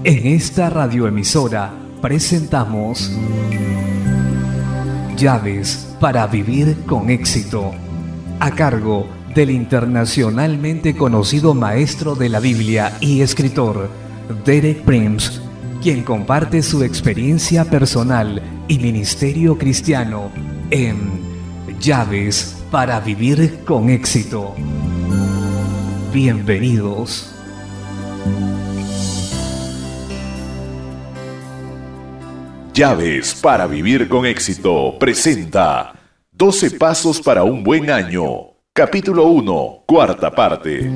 En esta radioemisora presentamos Llaves para vivir con éxito, a cargo del internacionalmente conocido maestro de la Biblia y escritor Derek Prince, quien comparte su experiencia personal y ministerio cristiano en Llaves para vivir con éxito. Bienvenidos. Llaves para vivir con éxito presenta 12 pasos para un buen año, capítulo 1, cuarta parte.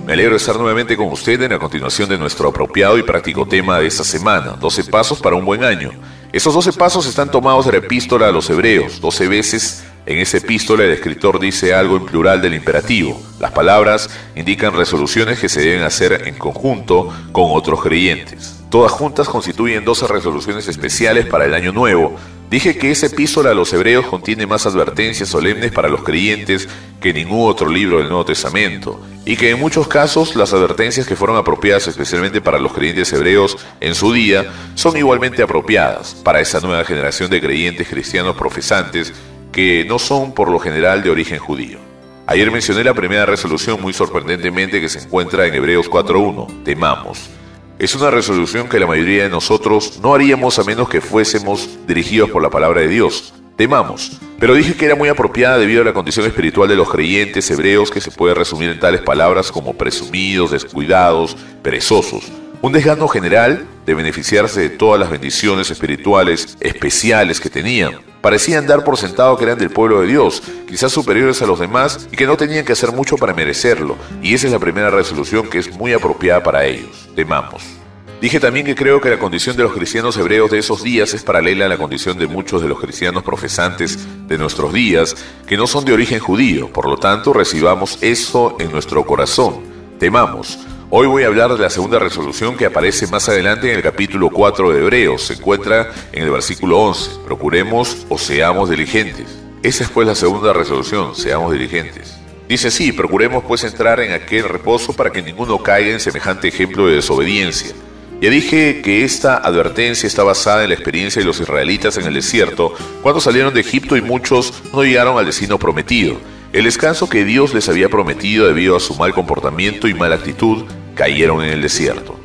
Me alegro de estar nuevamente con usted en la continuación de nuestro apropiado y práctico tema de esta semana, 12 pasos para un buen año. Esos 12 pasos están tomados de la epístola a los Hebreos. 12 veces en esa epístola el escritor dice algo en plural del imperativo. Las palabras indican resoluciones que se deben hacer en conjunto con otros creyentes. Todas juntas constituyen 12 resoluciones especiales para el año nuevo. Dije que esa epístola a los Hebreos contiene más advertencias solemnes para los creyentes que ningún otro libro del Nuevo Testamento, y que en muchos casos las advertencias que fueron apropiadas especialmente para los creyentes hebreos en su día son igualmente apropiadas para esa nueva generación de creyentes cristianos profesantes que no son por lo general de origen judío. Ayer mencioné la primera resolución muy sorprendentemente que se encuentra en Hebreos 4.1, temamos. Es una resolución que la mayoría de nosotros no haríamos a menos que fuésemos dirigidos por la palabra de Dios. Temamos. Pero dije que era muy apropiada debido a la condición espiritual de los creyentes hebreos, que se puede resumir en tales palabras como presumidos, descuidados, perezosos. Un desgano general de beneficiarse de todas las bendiciones espirituales especiales que tenían. Parecían dar por sentado que eran del pueblo de Dios, quizás superiores a los demás y que no tenían que hacer mucho para merecerlo. Y esa es la primera resolución que es muy apropiada para ellos. Temamos. Dije también que creo que la condición de los cristianos hebreos de esos días es paralela a la condición de muchos de los cristianos profesantes de nuestros días que no son de origen judío. Por lo tanto, recibamos eso en nuestro corazón. Temamos. Hoy voy a hablar de la segunda resolución que aparece más adelante en el capítulo 4 de Hebreos. Se encuentra en el versículo 11. Procuremos o seamos diligentes. Esa es pues la segunda resolución, seamos diligentes. Dice así: procuremos pues entrar en aquel reposo para que ninguno caiga en semejante ejemplo de desobediencia. Ya dije que esta advertencia está basada en la experiencia de los israelitas en el desierto, cuando salieron de Egipto y muchos no llegaron al destino prometido. El descanso que Dios les había prometido debido a su mal comportamiento y mala actitud, cayeron en el desierto.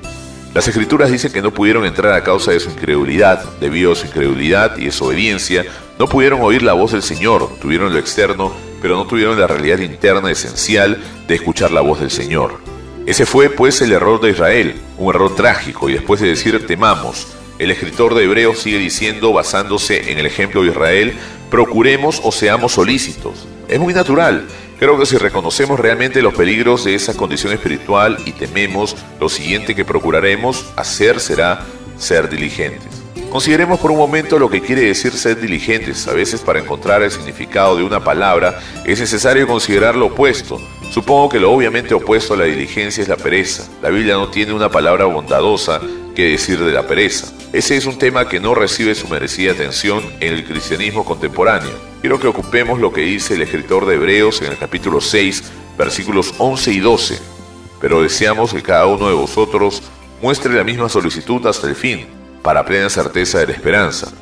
Las Escrituras dicen que no pudieron entrar a causa de su incredulidad. Debido a su incredulidad y desobediencia, no pudieron oír la voz del Señor. Tuvieron lo externo, pero no tuvieron la realidad interna esencial de escuchar la voz del Señor. Ese fue, pues, el error de Israel, un error trágico, y después de decir temamos, el escritor de Hebreos sigue diciendo, basándose en el ejemplo de Israel, procuremos o seamos solícitos. Es muy natural. Creo que si reconocemos realmente los peligros de esa condición espiritual y tememos, lo siguiente que procuraremos hacer será ser diligentes. Consideremos por un momento lo que quiere decir ser diligentes. A veces, para encontrar el significado de una palabra es necesario considerar lo opuesto. Supongo que lo obviamente opuesto a la diligencia es la pereza. La Biblia no tiene una palabra bondadosa que decir de la pereza. Ese es un tema que no recibe su merecida atención en el cristianismo contemporáneo. Quiero que ocupemos lo que dice el escritor de Hebreos en el capítulo 6, versículos 11 y 12. Pero deseamos que cada uno de vosotros muestre la misma solicitud hasta el fin, para plena certeza de la esperanza,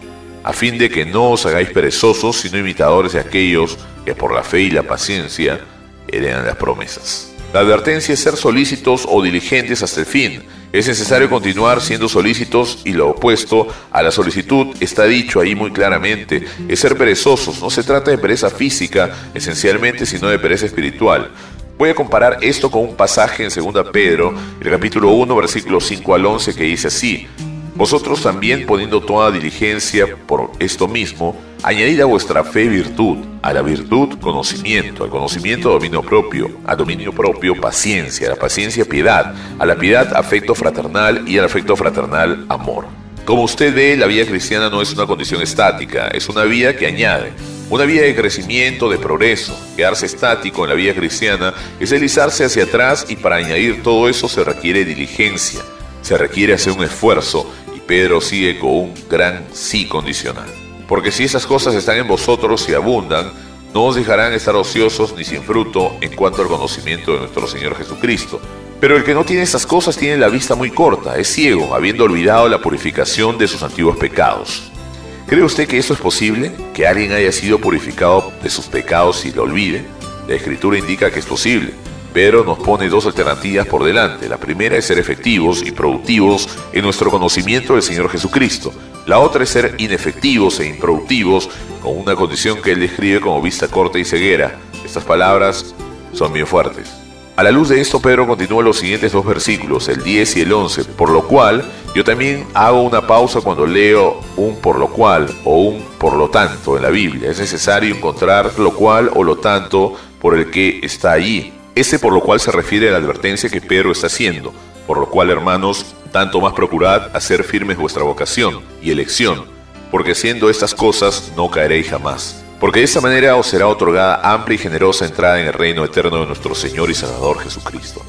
a fin de que no os hagáis perezosos, sino imitadores de aquellos que por la fe y la paciencia heredan las promesas. La advertencia es ser solícitos o diligentes hasta el fin. Es necesario continuar siendo solícitos, y lo opuesto a la solicitud está dicho ahí muy claramente, es ser perezosos. No se trata de pereza física esencialmente, sino de pereza espiritual. Voy a comparar esto con un pasaje en 2 Pedro, el capítulo 1, versículos 5 al 11, que dice así: vosotros también, poniendo toda diligencia por esto mismo, añadid a vuestra fe virtud, a la virtud conocimiento, al conocimiento dominio propio, al dominio propio paciencia, a la paciencia piedad, a la piedad afecto fraternal y al afecto fraternal amor. Como usted ve, la vida cristiana no es una condición estática, es una vida que añade. Una vida de crecimiento, de progreso. Quedarse estático en la vida cristiana es deslizarse hacia atrás, y para añadir todo eso se requiere diligencia, se requiere hacer un esfuerzo. Pedro sigue con un gran sí condicional. Porque si esas cosas están en vosotros y abundan, no os dejarán estar ociosos ni sin fruto en cuanto al conocimiento de nuestro Señor Jesucristo. Pero el que no tiene estas cosas tiene la vista muy corta, es ciego, habiendo olvidado la purificación de sus antiguos pecados. ¿Cree usted que esto es posible? ¿Que alguien haya sido purificado de sus pecados y lo olvide? La Escritura indica que es posible. Pero nos pone dos alternativas por delante. La primera es ser efectivos y productivos en nuestro conocimiento del Señor Jesucristo. La otra es ser inefectivos e improductivos con una condición que él describe como vista corta y ceguera. Estas palabras son bien fuertes. A la luz de esto, Pedro continúa los siguientes dos versículos, el 10 y el 11, por lo cual yo también hago una pausa cuando leo un por lo cual o un por lo tanto en la Biblia. Es necesario encontrar lo cual o lo tanto por el que está allí. Ese por lo cual se refiere a la advertencia que Pedro está haciendo, por lo cual, hermanos, tanto más procurad hacer firmes vuestra vocación y elección, porque haciendo estas cosas no caeréis jamás. Porque de esta manera os será otorgada amplia y generosa entrada en el reino eterno de nuestro Señor y Salvador Jesucristo.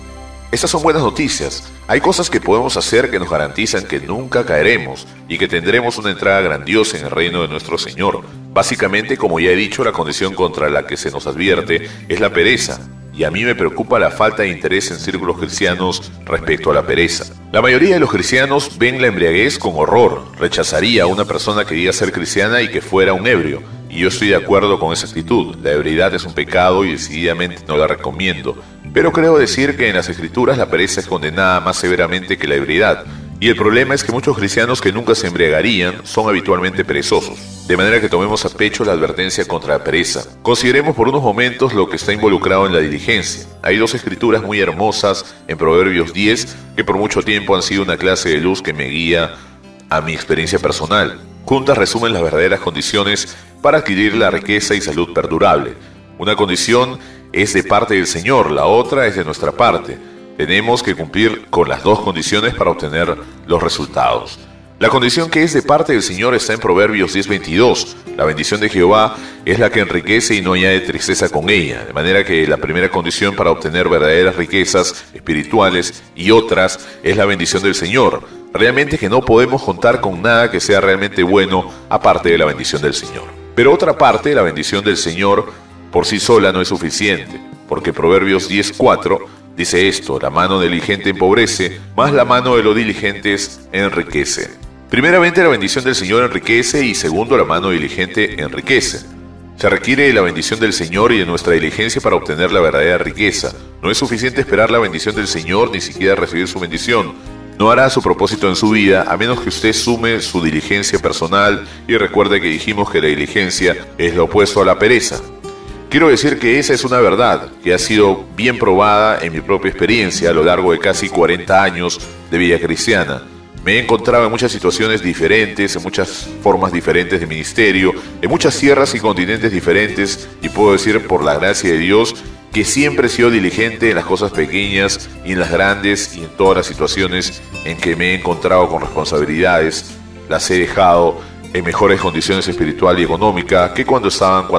Estas son buenas noticias. Hay cosas que podemos hacer que nos garantizan que nunca caeremos y que tendremos una entrada grandiosa en el reino de nuestro Señor. Básicamente, como ya he dicho, la condición contra la que se nos advierte es la pereza. Y a mí me preocupa la falta de interés en círculos cristianos respecto a la pereza. La mayoría de los cristianos ven la embriaguez con horror. Rechazaría a una persona que diga ser cristiana y que fuera un ebrio. Y yo estoy de acuerdo con esa actitud. La ebriedad es un pecado y decididamente no la recomiendo. Pero creo decir que en las Escrituras la pereza es condenada más severamente que la ebriedad. Y el problema es que muchos cristianos que nunca se embriagarían son habitualmente perezosos. De manera que tomemos a pecho la advertencia contra la pereza. Consideremos por unos momentos lo que está involucrado en la diligencia. Hay dos escrituras muy hermosas en Proverbios 10 que por mucho tiempo han sido una clase de luz que me guía a mi experiencia personal. Juntas resumen las verdaderas condiciones para adquirir la riqueza y salud perdurable. Una condición es de parte del Señor, la otra es de nuestra parte. Tenemos que cumplir con las dos condiciones para obtener los resultados. La condición que es de parte del Señor está en Proverbios 10:22. La bendición de Jehová es la que enriquece y no añade tristeza con ella. De manera que la primera condición para obtener verdaderas riquezas espirituales y otras es la bendición del Señor. Realmente que no podemos contar con nada que sea realmente bueno aparte de la bendición del Señor. Pero otra parte, la bendición del Señor por sí sola no es suficiente, porque Proverbios 10:4 dice esto: la mano del diligente empobrece, mas la mano de los diligentes enriquece. Primeramente, la bendición del Señor enriquece y segundo, la mano diligente enriquece. Se requiere de la bendición del Señor y de nuestra diligencia para obtener la verdadera riqueza. No es suficiente esperar la bendición del Señor ni siquiera recibir su bendición. No hará su propósito en su vida a menos que usted sume su diligencia personal y recuerde que dijimos que la diligencia es lo opuesto a la pereza. Quiero decir que esa es una verdad que ha sido bien probada en mi propia experiencia a lo largo de casi 40 años de vida cristiana. Me he encontrado en muchas situaciones diferentes, en muchas formas diferentes de ministerio, en muchas tierras y continentes diferentes, y puedo decir por la gracia de Dios que siempre he sido diligente en las cosas pequeñas y en las grandes, y en todas las situaciones en que me he encontrado con responsabilidades, las he dejado en mejores condiciones espiritual y económica que cuando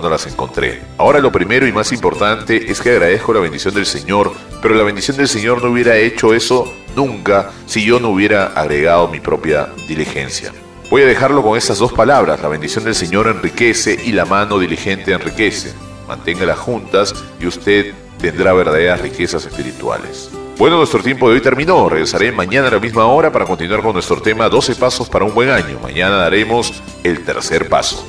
las encontré. Ahora lo primero y más importante es que agradezco la bendición del Señor, pero la bendición del Señor no hubiera hecho eso nunca si yo no hubiera agregado mi propia diligencia. Voy a dejarlo con estas dos palabras: la bendición del Señor enriquece y la mano diligente enriquece. Manténgalas juntas y usted tendrá verdaderas riquezas espirituales. Bueno, nuestro tiempo de hoy terminó. Regresaré mañana a la misma hora para continuar con nuestro tema 12 pasos para un buen año. Mañana daremos el tercer paso.